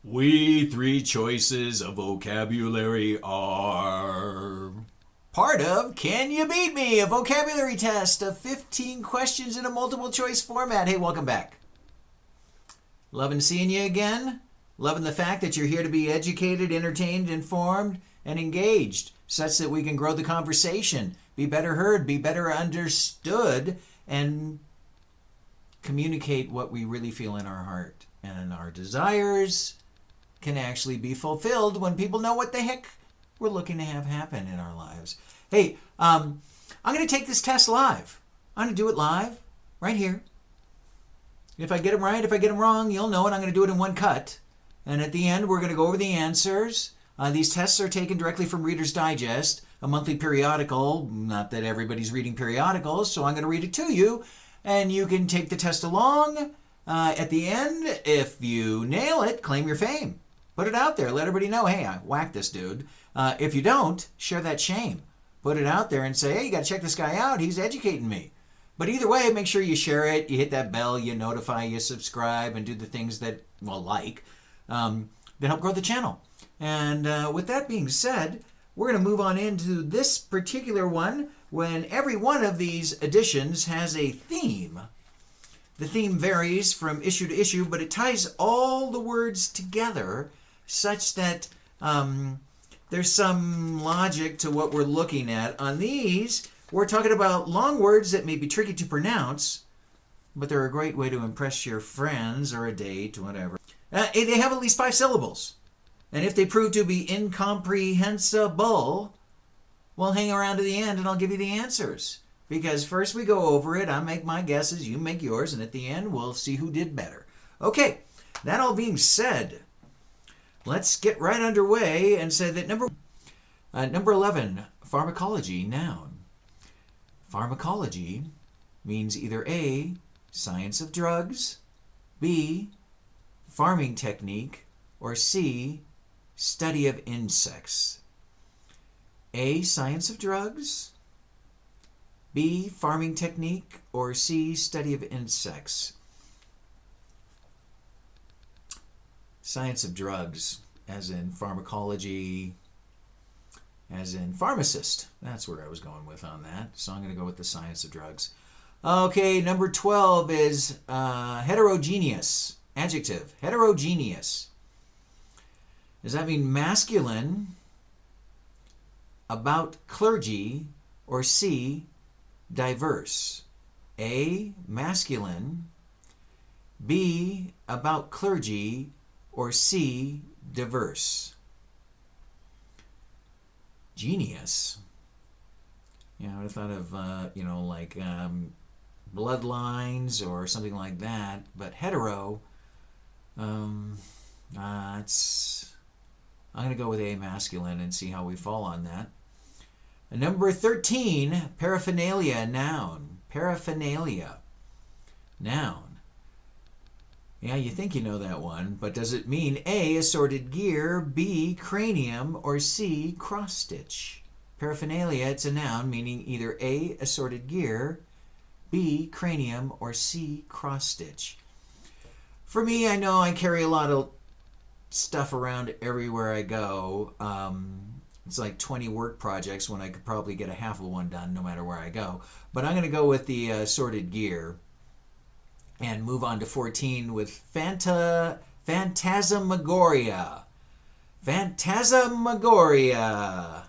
We three choices of vocabulary are part of Can You Beat Me? A vocabulary test of 15 questions in a multiple choice format. Hey, welcome back. Loving seeing you again. Loving the fact that you're here to be educated, entertained, informed, and engaged, such that we can grow the conversation, be better heard, be better understood, and communicate what we really feel in our heart. And our desires can actually be fulfilled when people know what the heck we're looking to have happen in our lives. Hey, I'm going to take this test live. I'm going to do it live, right here. If I get them right, if I get them wrong, you'll know it. I'm going to do it in one cut. And at the end, we're going to go over the answers. These tests are taken directly from Reader's Digest, a monthly periodical. Not that everybody's reading periodicals, so I'm going to read it to you. And you can take the test along. At the end, if you nail it, claim your fame. Put it out there. Let everybody know, hey, I whacked this dude. If you don't, share that shame. Put it out there and say, hey, you got to check this guy out. He's educating me. But either way, make sure you share it. You hit that bell, you notify, you subscribe, and do the things that, that help grow the channel. And with that being said, we're going to move on into this particular one when every one of these editions has a theme. The theme varies from issue to issue, but it ties all the words together such that there's some logic to what we're looking at. On these, we're talking about long words that may be tricky to pronounce, but they're a great way to impress your friends or a date, whatever. They have at least 5 syllables. And if they prove to be incomprehensible, well, hang around to the end and I'll give you the answers. Because first we go over it, I make my guesses, you make yours, and at the end we'll see who did better. Okay, that all being said, let's get right underway and say that number 11, pharmacology, noun. Pharmacology means either A, science of drugs, B, farming technique, or C, study of insects. A, science of drugs, B, farming technique, or C, study of insects. Science of drugs, as in pharmacology, as in pharmacist. That's where I was going with on that. So I'm going to go with the science of drugs. Okay, number 12 is heterogeneous. Adjective, heterogeneous. Does that mean masculine, about clergy, or C, diverse? A, masculine, B, about clergy, or C, diverse? Genius. Yeah, I would have thought of, bloodlines or something like that, but hetero, I'm going to go with A, masculine, and see how we fall on that. Number 13, paraphenalia, noun. Paraphenalia, noun. Yeah, you think you know that one, but does it mean A, assorted gear, B, cranium, or C, cross-stitch? Paraphernalia, it's a noun meaning either A, assorted gear, B, cranium, or C, cross-stitch. For me, I know I carry a lot of stuff around everywhere I go. It's like 20 work projects when I could probably get a half of one done no matter where I go. But I'm going to go with the assorted gear and move on to 14 with phantasmagoria. Phantasmagoria.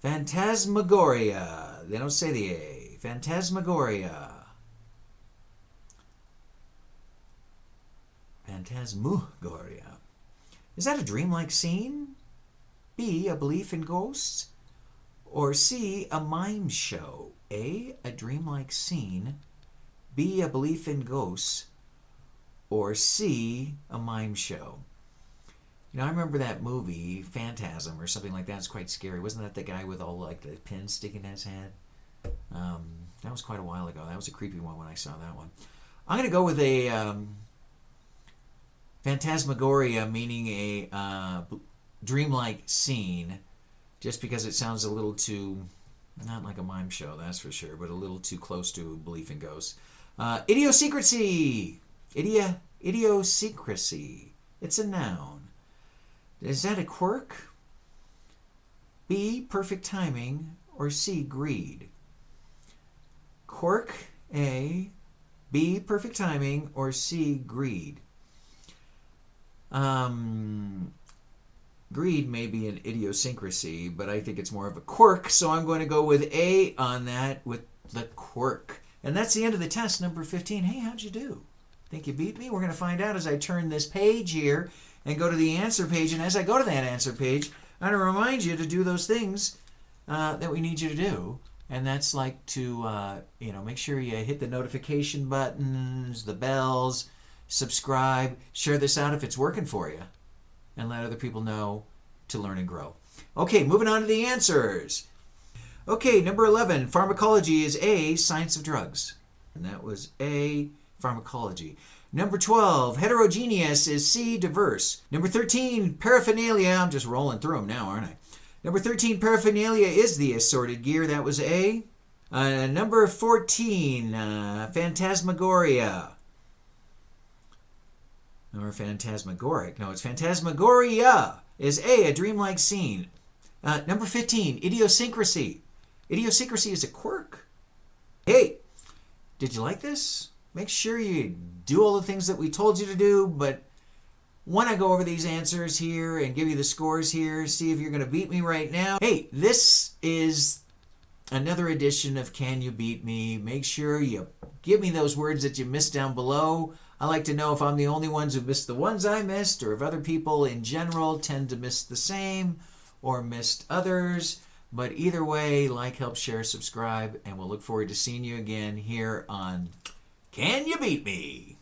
Phantasmagoria. They don't say the A. Phantasmagoria. Phantasmagoria. Is that a dreamlike scene? B, a belief in ghosts? Or C, a mime show? A, a dreamlike scene. B, a belief in ghosts. Or C, a mime show? You know, I remember that movie, Phantasm, or something like that. It's quite scary. Wasn't that the guy with all like the pins sticking in his head? That was quite a while ago. That was a creepy one when I saw that one. I'm going to go with a phantasmagoria, meaning a dreamlike scene, just because it sounds a little too, not like a mime show, that's for sure, but a little too close to belief in ghosts. Idiosyncrasy. Idiosyncrasy. It's a noun. Is that a quirk? B, perfect timing, or C, greed? Quirk, A, B, perfect timing, or C, greed? Greed may be an idiosyncrasy, but I think it's more of a quirk, so I'm going to go with A on that, with the quirk. And that's the end of the test, number 15. Hey, how'd you do? Think you beat me? We're going to find out as I turn this page here and go to the answer page. And as I go to that answer page, I'm going to remind you to do those things that we need you to do. And that's like to, make sure you hit the notification buttons, the bells, subscribe, share this out if it's working for you, and let other people know to learn and grow. Okay, moving on to the answers. Okay, number 11, pharmacology is A, science of drugs. And that was A, pharmacology. Number 12, heterogeneous is C, diverse. Number 13, paraphenalia. I'm just rolling through them now, aren't I? Number 13, paraphernalia is the assorted gear. That was A. Number 14, phantasmagoria. Or phantasmagoric. No, it's phantasmagoria is a dreamlike scene. Number 15, idiosyncrasy. Idiosyncrasy is a quirk. Hey, did you like this? Make sure you do all the things that we told you to do, but when I go over these answers here and give you the scores here, see if you're going to beat me right now. Hey, this is another edition of Can You Beat Me? Make sure you give me those words that you missed down below. I like to know if I'm the only ones who missed the ones I missed, or if other people in general tend to miss the same or missed others. But either way, like, help, share, subscribe, and we'll look forward to seeing you again here on Can You Beat Me?